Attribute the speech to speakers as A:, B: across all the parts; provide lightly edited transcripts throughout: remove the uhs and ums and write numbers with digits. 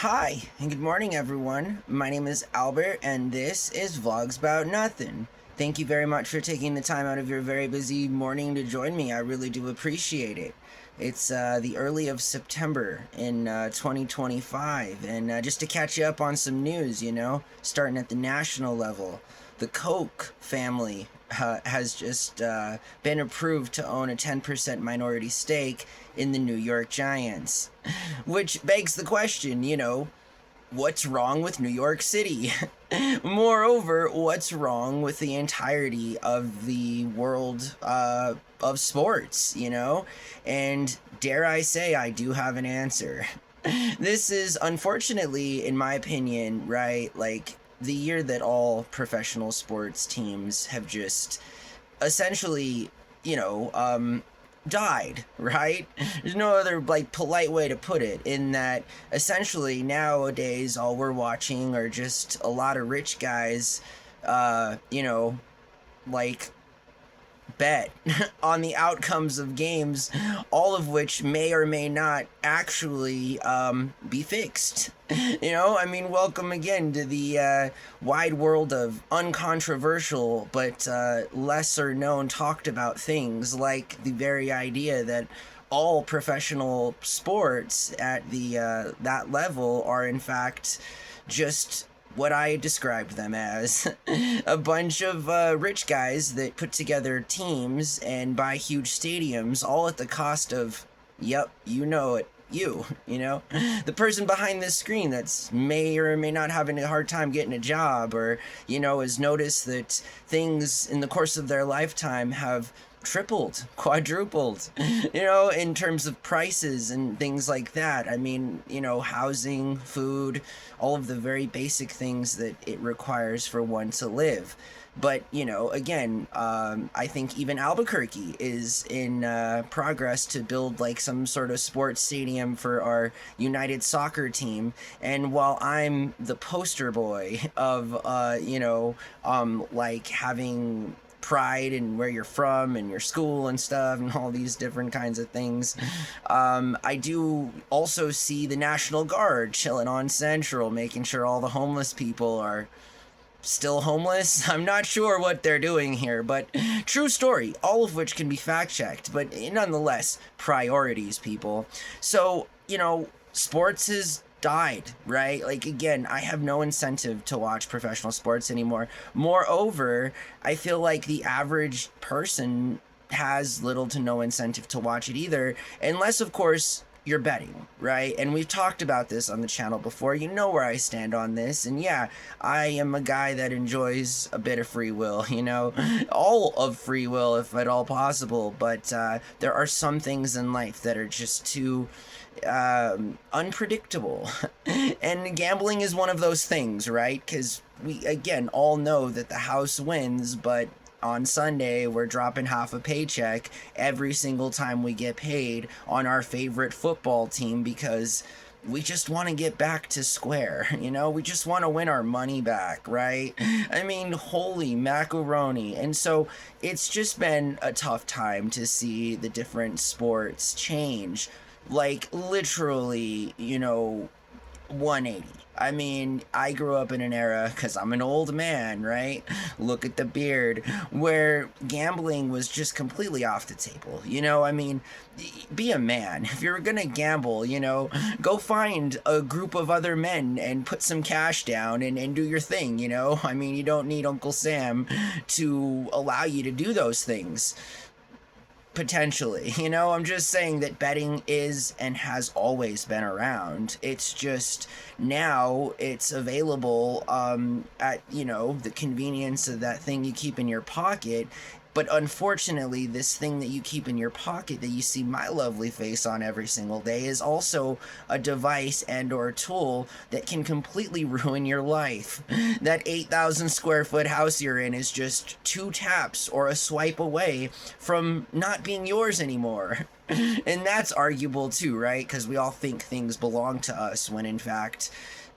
A: Hi, and good morning, everyone. My name is Albert, and this is Vlogs About Nothing. Thank you very much for taking the time out of your very busy morning to join me. I really do appreciate it. It's the early of September in 2025, and just to catch you up on some news, starting at the national level, the Koch family has just been approved to own a 10% minority stake in the New York Giants. Which begs the question, what's wrong with New York City? Moreover, what's wrong with the entirety of the world of sports, And dare I say, I do have an answer. This is unfortunately, in my opinion, right, like the year that all professional sports teams have just essentially, died, right? There's no other like polite way to put it, in that essentially nowadays all we're watching are just a lot of rich guys, like bet on the outcomes of games, all of which may or may not actually be fixed. Welcome again to the wide world of uncontroversial but lesser known talked about things, like the very idea that all professional sports at the that level are in fact just what I described them as a bunch of rich guys that put together teams and buy huge stadiums, all at the cost of, yep, you know it, the person behind this screen that's may or may not having a hard time getting a job, or, has noticed that things in the course of their lifetime have tripled, quadrupled, in terms of prices and things like that. Housing, food, all of the very basic things that it requires for one to live. But, again, I think even Albuquerque is in progress to build like some sort of sports stadium for our United Soccer team. And while I'm the poster boy of, like having pride in where you're from and your school and stuff and all these different kinds of things, I do also see the National Guard chilling on Central, making sure all the homeless people are still homeless. I'm not sure what they're doing here, but true story, all of which can be fact checked, but nonetheless, priorities, people. So, sports has died, right? Like, again, I have no incentive to watch professional sports anymore. Moreover, I feel like the average person has little to no incentive to watch it either, unless, of course, you're betting, right? And we've talked about this on the channel before. You know where I stand on this. And yeah, I am a guy that enjoys a bit of free will, all of free will if at all possible. But there are some things in life that are just too unpredictable. And gambling is one of those things, right? Because we, again, all know that the house wins, but on Sunday, we're dropping half a paycheck every single time we get paid on our favorite football team, because we just want to get back to square, we just want to win our money back, right? Holy macaroni. And so it's just been a tough time to see the different sports change, like literally, 180. I grew up in an era, because I'm an old man, right? Look at the beard, where gambling was just completely off the table. Be a man. If you're gonna gamble, go find a group of other men and put some cash down and do your thing, you don't need Uncle Sam to allow you to do those things. Potentially, I'm just saying that betting is and has always been around. It's just now it's available at, the convenience of that thing you keep in your pocket. But unfortunately, this thing that you keep in your pocket that you see my lovely face on every single day is also a device and or tool that can completely ruin your life. That 8,000 square foot house you're in is just 2 taps or a swipe away from not being yours anymore. And that's arguable too, right? Because we all think things belong to us when in fact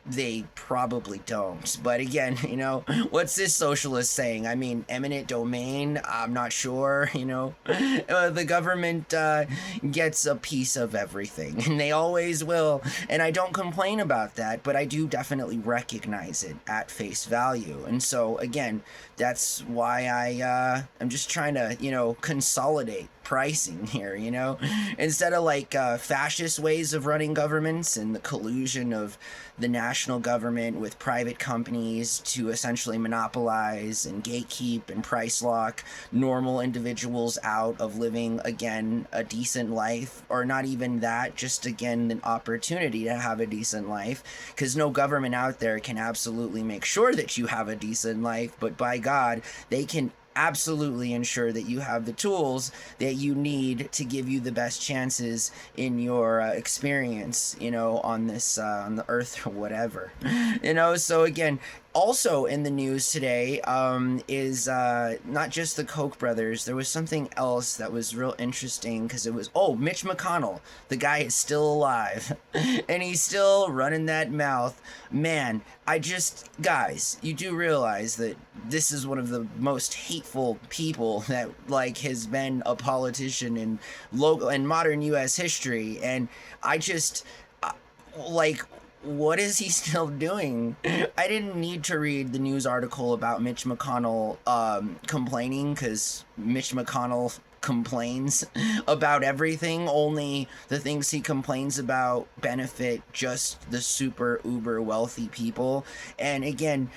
A: they probably don't. But again, what's this socialist saying? I mean, eminent domain, I'm not sure, the government gets a piece of everything, and they always will. And I don't complain about that, but I do definitely recognize it at face value. And so, again, that's why I'm just trying to, consolidate pricing here, instead of like fascist ways of running governments and the collusion of the national government with private companies to essentially monopolize and gatekeep and price lock normal individuals out of living, again, a decent life, or not even that, just again an opportunity to have a decent life, because no government out there can absolutely make sure that you have a decent life, but by God, they can absolutely ensure that you have the tools that you need to give you the best chances in your experience, on this on the earth or whatever. So again, also in the news today is not just the Koch brothers. There was something else that was real interesting, because it was, Mitch McConnell. The guy is still alive and he's still running that mouth. Man, guys, you do realize that this is one of the most hateful people that has been a politician in modern U.S. history, and what is he still doing? I didn't need to read the news article about Mitch McConnell complaining, because Mitch McConnell complains about everything. Only the things he complains about benefit just the super uber wealthy people. And again,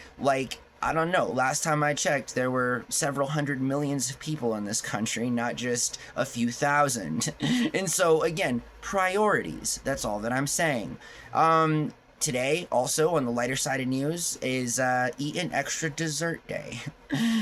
A: I don't know. Last time I checked, there were several hundred millions of people in this country, not just a few thousand. And so, again, priorities. That's all that I'm saying. Today, also on the lighter side of news, is Eat an Extra Dessert Day.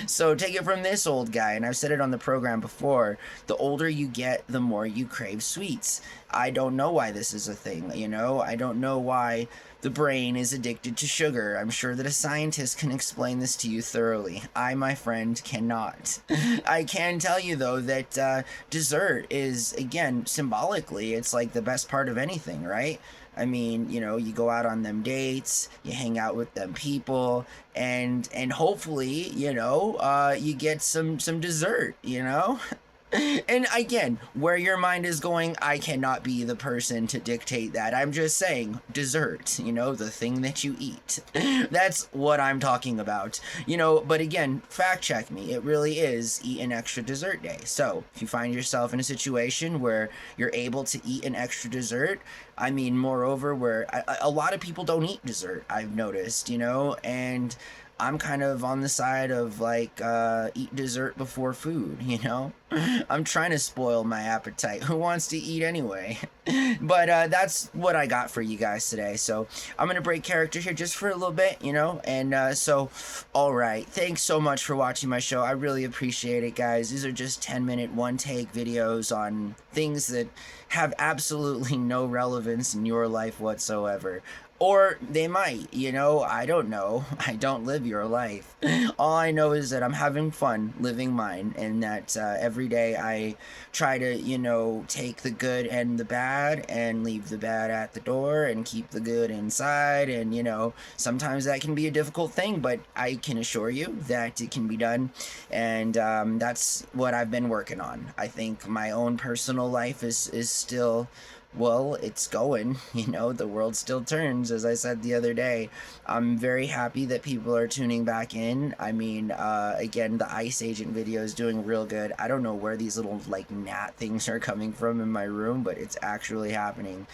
A: So take it from this old guy, and I've said it on the program before, the older you get, the more you crave sweets. I don't know why this is a thing, I don't know why the brain is addicted to sugar. I'm sure that a scientist can explain this to you thoroughly. I, my friend, cannot. I can tell you, though, that dessert is, again, symbolically, it's like the best part of anything, right? I mean, you go out on them dates, you hang out with them people, and hopefully, you get some dessert, And again, where your mind is going, I cannot be the person to dictate that. I'm just saying, dessert, the thing that you eat. That's what I'm talking about. But again, fact check me. It really is Eat an Extra Dessert Day. So if you find yourself in a situation where you're able to eat an extra dessert, I mean, moreover, where a lot of people don't eat dessert, I've noticed, and I'm kind of on the side of eat dessert before food, I'm trying to spoil my appetite. Who wants to eat anyway? But that's what I got for you guys today. So I'm going to break character here just for a little bit, and so, all right. Thanks so much for watching my show. I really appreciate it, guys. These are just 10-minute one-take videos on things that have absolutely no relevance in your life whatsoever. Or they might, I don't know. I don't live your life. All I know is that I'm having fun living mine, and that every day I try to, take the good and the bad and leave the bad at the door and keep the good inside. And, sometimes that can be a difficult thing, but I can assure you that it can be done. And that's what I've been working on. I think my own personal life is still, well, it's going, the world still turns, as I said the other day. I'm very happy that people are tuning back in. I mean, again, the Ice Agent video is doing real good. I don't know where these little, gnat things are coming from in my room, but it's actually happening.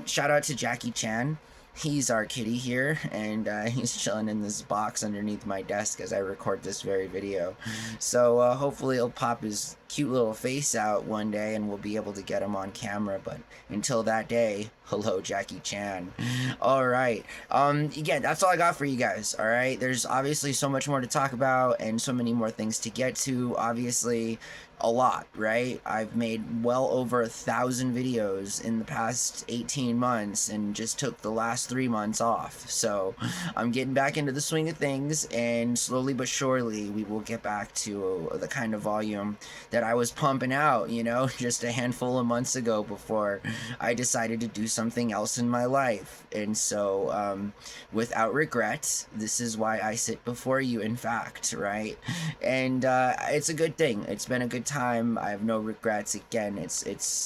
A: Shout out to Jackie Chan. He's our kitty here, and he's chilling in this box underneath my desk as I record this very video. So hopefully he'll pop his cute little face out one day and we'll be able to get him on camera. But until that day, hello, Jackie Chan. All right. Again, that's all I got for you guys. All right. There's obviously so much more to talk about and so many more things to get to. Obviously, a lot, right? I've made well over 1,000 videos in the past 18 months and just took the last 3 months off. So I'm getting back into the swing of things, and slowly but surely we will get back to the kind of volume that that I was pumping out, you know, just a handful of months ago before I decided to do something else in my life. And so, without regrets, this is why I sit before you, in fact, right? And it's a good thing. It's been a good time. I have no regrets. Again,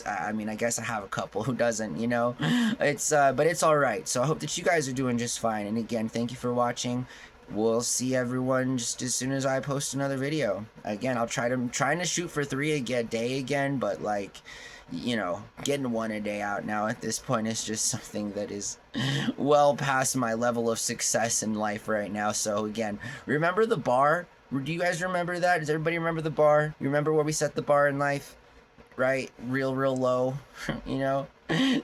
A: I mean, I guess I have a couple. Who doesn't, you know? But it's all right. So I hope that you guys are doing just fine. And again, thank you for watching. We'll see everyone just as soon as I post another video. Again, I'm trying to shoot for 3 a day again, but like, you know, getting 1 a day out now at this point is just something that is well past my level of success in life right now. So again, remember the bar? Do you guys remember that? Does everybody remember the bar? You remember where we set the bar in life? Right? Real low, you know?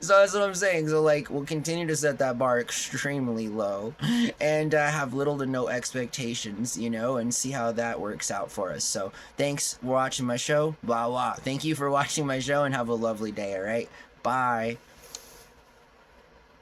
A: So that's what I'm saying. So like, we'll continue to set that bar extremely low and have little to no expectations, you know, and see how that works out for us. So thanks for watching my show. Blah, blah. Thank you for watching my show and have a lovely day. All right. Bye.